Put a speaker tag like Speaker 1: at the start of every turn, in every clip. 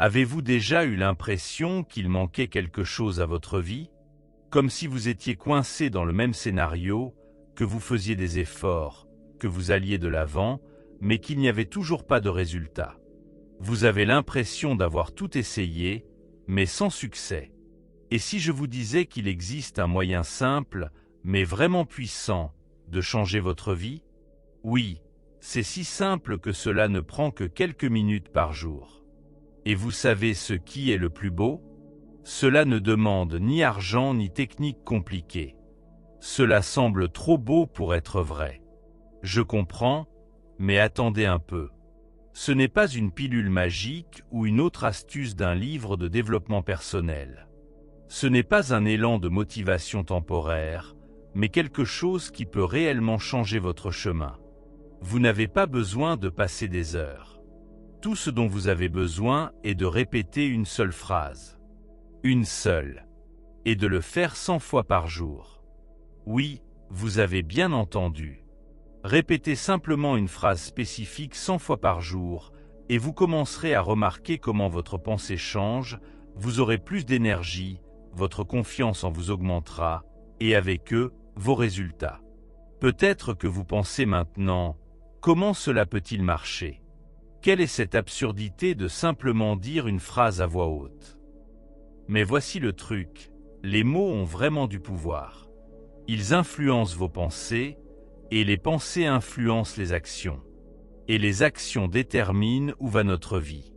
Speaker 1: Avez-vous déjà eu l'impression qu'il manquait quelque chose à votre vie? Comme si vous étiez coincé dans le même scénario, que vous faisiez des efforts, que vous alliez de l'avant, mais qu'il n'y avait toujours pas de résultat. Vous avez l'impression d'avoir tout essayé, mais sans succès. Et si je vous disais qu'il existe un moyen simple, mais vraiment puissant, de changer votre vie? Oui, c'est si simple que cela ne prend que quelques minutes par jour. Et vous savez ce qui est le plus beau? Cela ne demande ni argent ni technique compliquée. Cela semble trop beau pour être vrai. Je comprends, mais attendez un peu. Ce n'est pas une pilule magique ou une autre astuce d'un livre de développement personnel. Ce n'est pas un élan de motivation temporaire, mais quelque chose qui peut réellement changer votre chemin. Vous n'avez pas besoin de passer des heures. Tout ce dont vous avez besoin est de répéter une seule phrase. Une seule. Et de le faire 100 fois par jour. Oui, vous avez bien entendu. Répétez simplement une phrase spécifique 100 fois par jour, et vous commencerez à remarquer comment votre pensée change, vous aurez plus d'énergie, votre confiance en vous augmentera, et avec eux, vos résultats. Peut-être que vous pensez maintenant, comment cela peut-il marcher? Quelle est cette absurdité de simplement dire une phrase à voix haute? Mais voici le truc, les mots ont vraiment du pouvoir. Ils influencent vos pensées, et les pensées influencent les actions. Et les actions déterminent où va notre vie.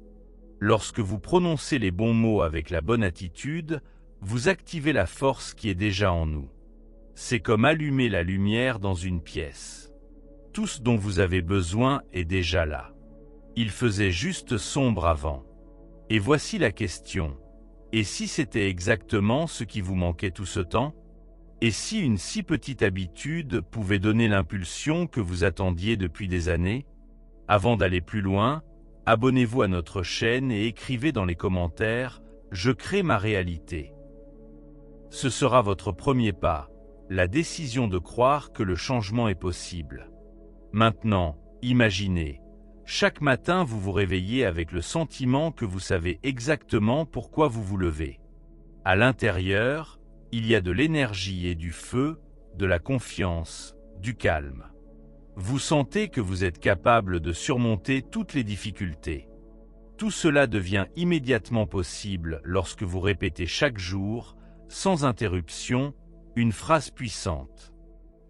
Speaker 1: Lorsque vous prononcez les bons mots avec la bonne attitude, vous activez la force qui est déjà en nous. C'est comme allumer la lumière dans une pièce. Tout ce dont vous avez besoin est déjà là. Il faisait juste sombre avant. Et voici la question. Et si c'était exactement ce qui vous manquait tout ce temps? Et si une si petite habitude pouvait donner l'impulsion que vous attendiez depuis des années? Avant d'aller plus loin, abonnez-vous à notre chaîne et écrivez dans les commentaires « Je crée ma réalité ». Ce sera votre premier pas, la décision de croire que le changement est possible. Maintenant, imaginez, chaque matin vous vous réveillez avec le sentiment que vous savez exactement pourquoi vous vous levez. À l'intérieur, il y a de l'énergie et du feu, de la confiance, du calme. Vous sentez que vous êtes capable de surmonter toutes les difficultés. Tout cela devient immédiatement possible lorsque vous répétez chaque jour, sans interruption, une phrase puissante.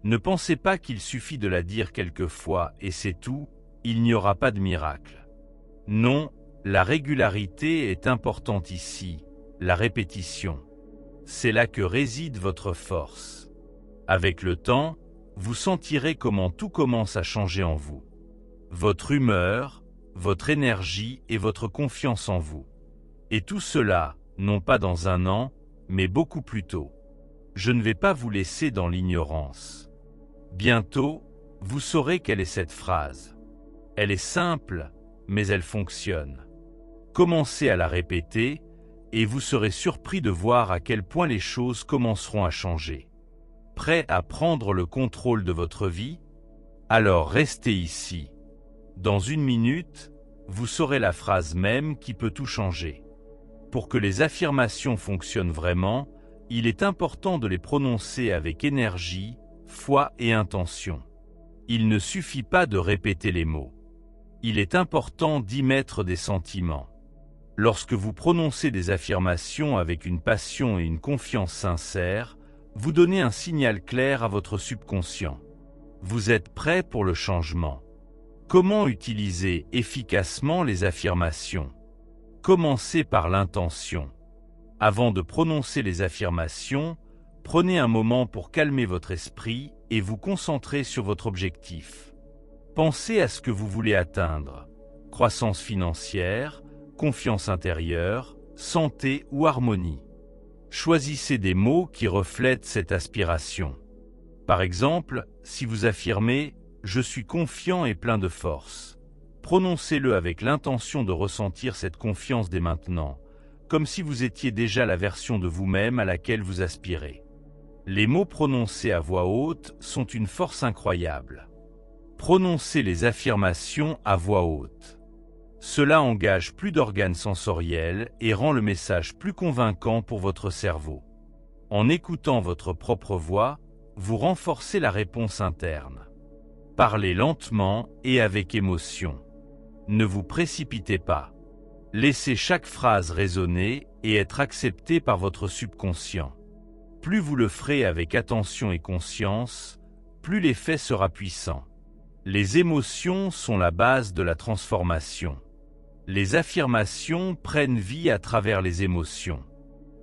Speaker 1: Ne pensez pas qu'il suffit de la dire quelques fois et c'est tout, il n'y aura pas de miracle. Non, la régularité est importante ici, la répétition. C'est là que réside votre force. Avec le temps, vous sentirez comment tout commence à changer en vous. Votre humeur, votre énergie et votre confiance en vous. Et tout cela, non pas dans un an, mais beaucoup plus tôt. Je ne vais pas vous laisser dans l'ignorance. Bientôt, vous saurez quelle est cette phrase. Elle est simple, mais elle fonctionne. Commencez à la répéter, et vous serez surpris de voir à quel point les choses commenceront à changer. Prêt à prendre le contrôle de votre vie? Alors restez ici. Dans une minute, vous saurez la phrase même qui peut tout changer. Pour que les affirmations fonctionnent vraiment, il est important de les prononcer avec énergie, foi et intention. Il ne suffit pas de répéter les mots. Il est important d'y mettre des sentiments. Lorsque vous prononcez des affirmations avec une passion et une confiance sincères, vous donnez un signal clair à votre subconscient. Vous êtes prêt pour le changement. Comment utiliser efficacement les affirmations? Commencez par l'intention. Avant de prononcer les affirmations, prenez un moment pour calmer votre esprit et vous concentrer sur votre objectif. Pensez à ce que vous voulez atteindre. Croissance financière, confiance intérieure, santé ou harmonie. Choisissez des mots qui reflètent cette aspiration. Par exemple, si vous affirmez « Je suis confiant et plein de force », prononcez-le avec l'intention de ressentir cette confiance dès maintenant, comme si vous étiez déjà la version de vous-même à laquelle vous aspirez. Les mots prononcés à voix haute sont une force incroyable. Prononcez les affirmations à voix haute. Cela engage plus d'organes sensoriels et rend le message plus convaincant pour votre cerveau. En écoutant votre propre voix, vous renforcez la réponse interne. Parlez lentement et avec émotion. Ne vous précipitez pas. Laissez chaque phrase résonner et être acceptée par votre subconscient. Plus vous le ferez avec attention et conscience, plus l'effet sera puissant. Les émotions sont la base de la transformation. Les affirmations prennent vie à travers les émotions.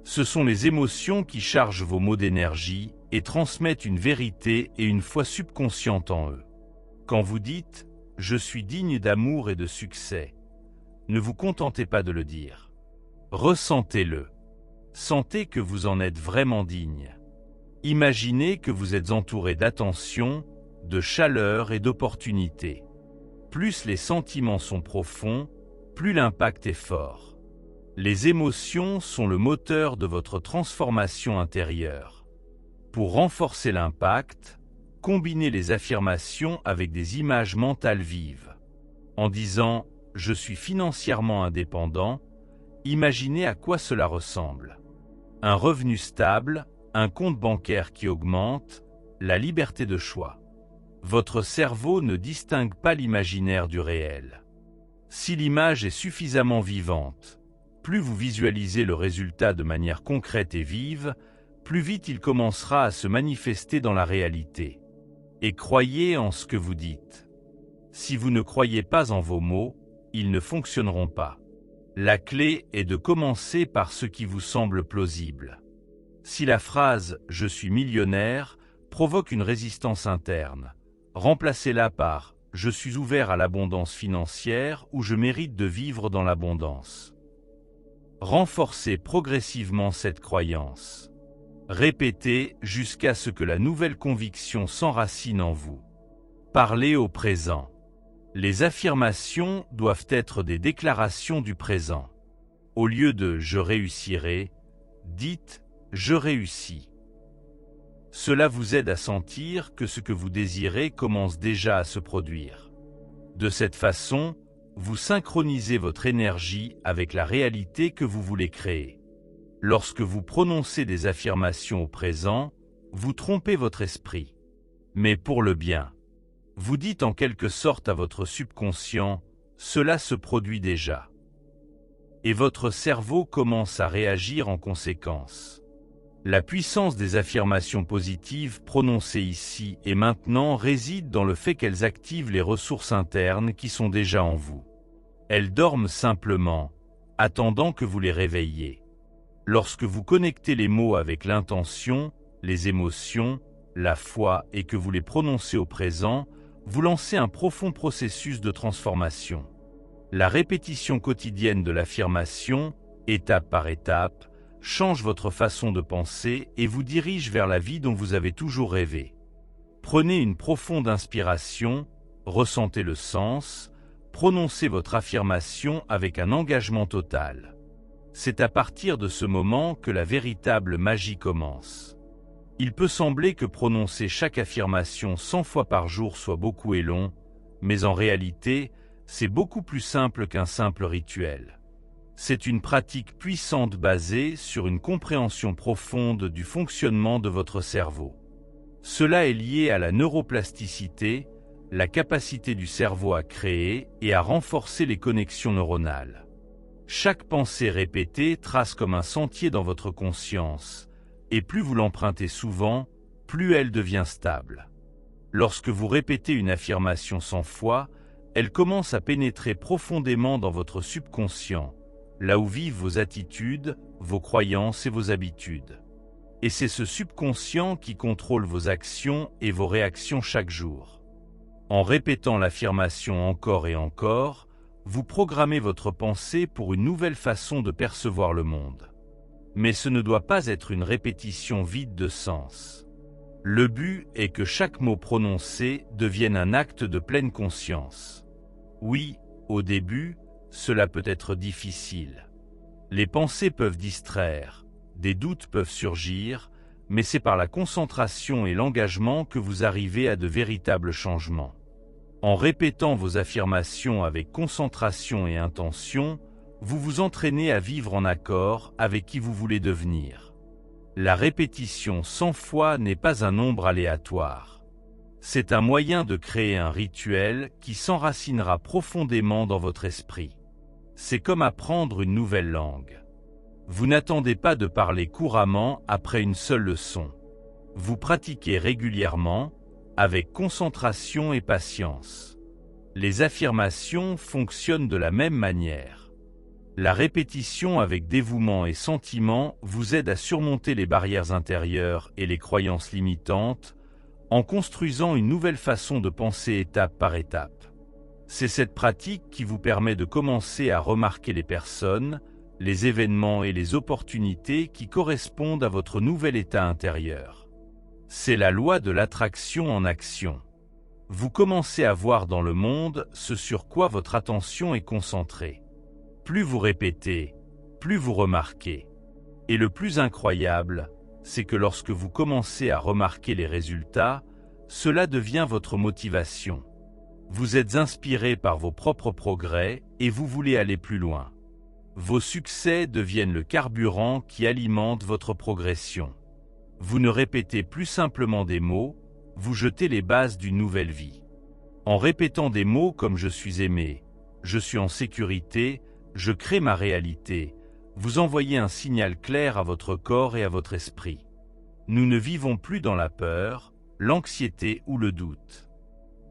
Speaker 1: Ce sont les émotions qui chargent vos mots d'énergie et transmettent une vérité et une foi subconsciente en eux. Quand vous dites « Je suis digne d'amour et de succès », ne vous contentez pas de le dire. Ressentez-le. Sentez que vous en êtes vraiment digne. Imaginez que vous êtes entouré d'attention, de chaleur et d'opportunités. Plus les sentiments sont profonds, plus l'impact est fort. Les émotions sont le moteur de votre transformation intérieure. Pour renforcer l'impact, combinez les affirmations avec des images mentales vives. En disant « Je suis financièrement indépendant », imaginez à quoi cela ressemble. Un revenu stable, un compte bancaire qui augmente, la liberté de choix. Votre cerveau ne distingue pas l'imaginaire du réel. Si l'image est suffisamment vivante, plus vous visualisez le résultat de manière concrète et vive, plus vite il commencera à se manifester dans la réalité. Et croyez en ce que vous dites. Si vous ne croyez pas en vos mots, ils ne fonctionneront pas. La clé est de commencer par ce qui vous semble plausible. Si la phrase « Je suis millionnaire » provoque une résistance interne, remplacez-la par « Je suis ouvert à l'abondance financière » ou « Je mérite de vivre dans l'abondance ». Renforcez progressivement cette croyance. Répétez jusqu'à ce que la nouvelle conviction s'enracine en vous. Parlez au présent. Les affirmations doivent être des déclarations du présent. Au lieu de « je réussirai », dites « je réussis ». Cela vous aide à sentir que ce que vous désirez commence déjà à se produire. De cette façon, vous synchronisez votre énergie avec la réalité que vous voulez créer. Lorsque vous prononcez des affirmations au présent, vous trompez votre esprit. Mais pour le bien. Vous dites en quelque sorte à votre subconscient « cela se produit déjà ». Et votre cerveau commence à réagir en conséquence. La puissance des affirmations positives prononcées ici et maintenant réside dans le fait qu'elles activent les ressources internes qui sont déjà en vous. Elles dorment simplement, attendant que vous les réveilliez. Lorsque vous connectez les mots avec l'intention, les émotions, la foi et que vous les prononcez au présent, vous lancez un profond processus de transformation. La répétition quotidienne de l'affirmation, étape par étape, change votre façon de penser et vous dirige vers la vie dont vous avez toujours rêvé. Prenez une profonde inspiration, ressentez le sens, prononcez votre affirmation avec un engagement total. C'est à partir de ce moment que la véritable magie commence. Il peut sembler que prononcer chaque affirmation 100 fois par jour soit beaucoup et long, mais en réalité, c'est beaucoup plus simple qu'un simple rituel. C'est une pratique puissante basée sur une compréhension profonde du fonctionnement de votre cerveau. Cela est lié à la neuroplasticité, la capacité du cerveau à créer et à renforcer les connexions neuronales. Chaque pensée répétée trace comme un sentier dans votre conscience, et plus vous l'empruntez souvent, plus elle devient stable. Lorsque vous répétez une affirmation 100 fois, elle commence à pénétrer profondément dans votre subconscient, là où vivent vos attitudes, vos croyances et vos habitudes. Et c'est ce subconscient qui contrôle vos actions et vos réactions chaque jour. En répétant l'affirmation encore et encore, vous programmez votre pensée pour une nouvelle façon de percevoir le monde. Mais ce ne doit pas être une répétition vide de sens. Le but est que chaque mot prononcé devienne un acte de pleine conscience. Oui, au début, cela peut être difficile. Les pensées peuvent distraire, des doutes peuvent surgir, mais c'est par la concentration et l'engagement que vous arrivez à de véritables changements. En répétant vos affirmations avec concentration et intention, vous vous entraînez à vivre en accord avec qui vous voulez devenir. La répétition 100 fois n'est pas un nombre aléatoire. C'est un moyen de créer un rituel qui s'enracinera profondément dans votre esprit. C'est comme apprendre une nouvelle langue. Vous n'attendez pas de parler couramment après une seule leçon. Vous pratiquez régulièrement, avec concentration et patience. Les affirmations fonctionnent de la même manière. La répétition avec dévouement et sentiment vous aide à surmonter les barrières intérieures et les croyances limitantes, en construisant une nouvelle façon de penser étape par étape. C'est cette pratique qui vous permet de commencer à remarquer les personnes, les événements et les opportunités qui correspondent à votre nouvel état intérieur. C'est la loi de l'attraction en action. Vous commencez à voir dans le monde ce sur quoi votre attention est concentrée. Plus vous répétez, plus vous remarquez. Et le plus incroyable, c'est que lorsque vous commencez à remarquer les résultats, cela devient votre motivation. Vous êtes inspiré par vos propres progrès et vous voulez aller plus loin. Vos succès deviennent le carburant qui alimente votre progression. Vous ne répétez plus simplement des mots, vous jetez les bases d'une nouvelle vie. En répétant des mots comme « je suis aimé »,« je suis en sécurité »,« je crée ma réalité », vous envoyez un signal clair à votre corps et à votre esprit. Nous ne vivons plus dans la peur, l'anxiété ou le doute.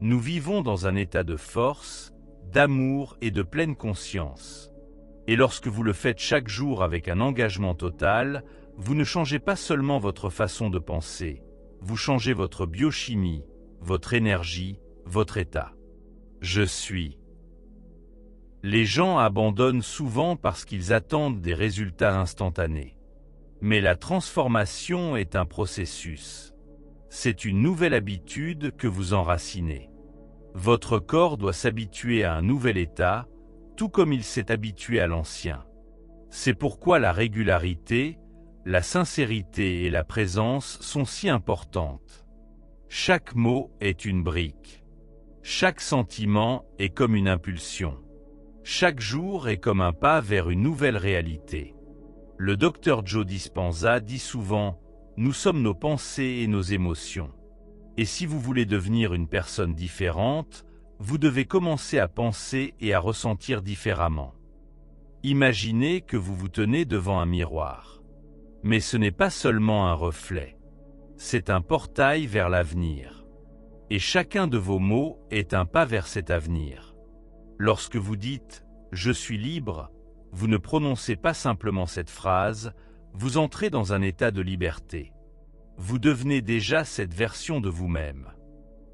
Speaker 1: Nous vivons dans un état de force, d'amour et de pleine conscience. Et lorsque vous le faites chaque jour avec un engagement total, vous ne changez pas seulement votre façon de penser, vous changez votre biochimie, votre énergie, votre état. Je suis. Les gens abandonnent souvent parce qu'ils attendent des résultats instantanés. Mais la transformation est un processus. C'est une nouvelle habitude que vous enracinez. Votre corps doit s'habituer à un nouvel état, tout comme il s'est habitué à l'ancien. C'est pourquoi la régularité, la sincérité et la présence sont si importantes. Chaque mot est une brique. Chaque sentiment est comme une impulsion. Chaque jour est comme un pas vers une nouvelle réalité. Le Dr Joe Dispenza dit souvent « Nous sommes nos pensées et nos émotions ». Et si vous voulez devenir une personne différente, vous devez commencer à penser et à ressentir différemment. Imaginez que vous vous tenez devant un miroir. Mais ce n'est pas seulement un reflet. C'est un portail vers l'avenir. Et chacun de vos mots est un pas vers cet avenir. Lorsque vous dites « Je suis libre », vous ne prononcez pas simplement cette phrase, vous entrez dans un état de liberté. Vous devenez déjà cette version de vous-même.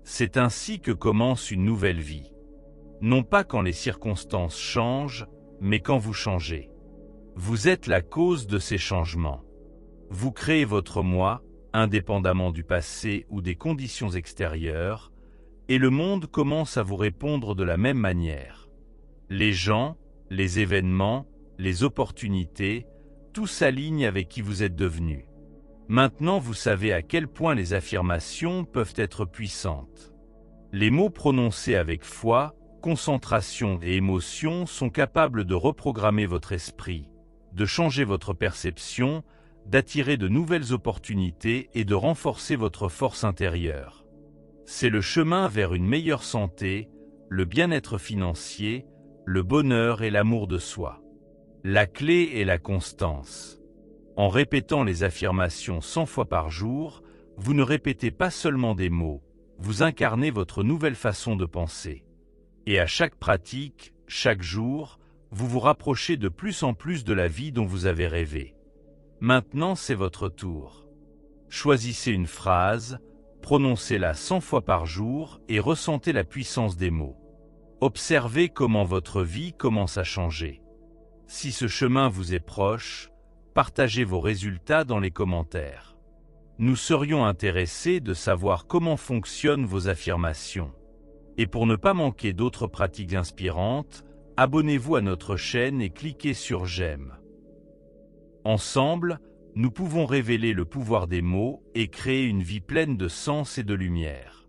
Speaker 1: C'est ainsi que commence une nouvelle vie. Non pas quand les circonstances changent, mais quand vous changez. Vous êtes la cause de ces changements. Vous créez votre moi, indépendamment du passé ou des conditions extérieures, et le monde commence à vous répondre de la même manière. Les gens, les événements, les opportunités, tout s'aligne avec qui vous êtes devenu. Maintenant vous savez à quel point les affirmations peuvent être puissantes. Les mots prononcés avec foi, concentration et émotion sont capables de reprogrammer votre esprit, de changer votre perception, d'attirer de nouvelles opportunités et de renforcer votre force intérieure. C'est le chemin vers une meilleure santé, le bien-être financier, le bonheur et l'amour de soi. La clé est la constance. En répétant les affirmations 100 fois par jour, vous ne répétez pas seulement des mots, vous incarnez votre nouvelle façon de penser. Et à chaque pratique, chaque jour, vous vous rapprochez de plus en plus de la vie dont vous avez rêvé. Maintenant, c'est votre tour. Choisissez une phrase, prononcez-la 100 fois par jour et ressentez la puissance des mots. Observez comment votre vie commence à changer. Si ce chemin vous est proche, partagez vos résultats dans les commentaires. Nous serions intéressés de savoir comment fonctionnent vos affirmations. Et pour ne pas manquer d'autres pratiques inspirantes, abonnez-vous à notre chaîne et cliquez sur j'aime. Ensemble, nous pouvons révéler le pouvoir des mots et créer une vie pleine de sens et de lumière.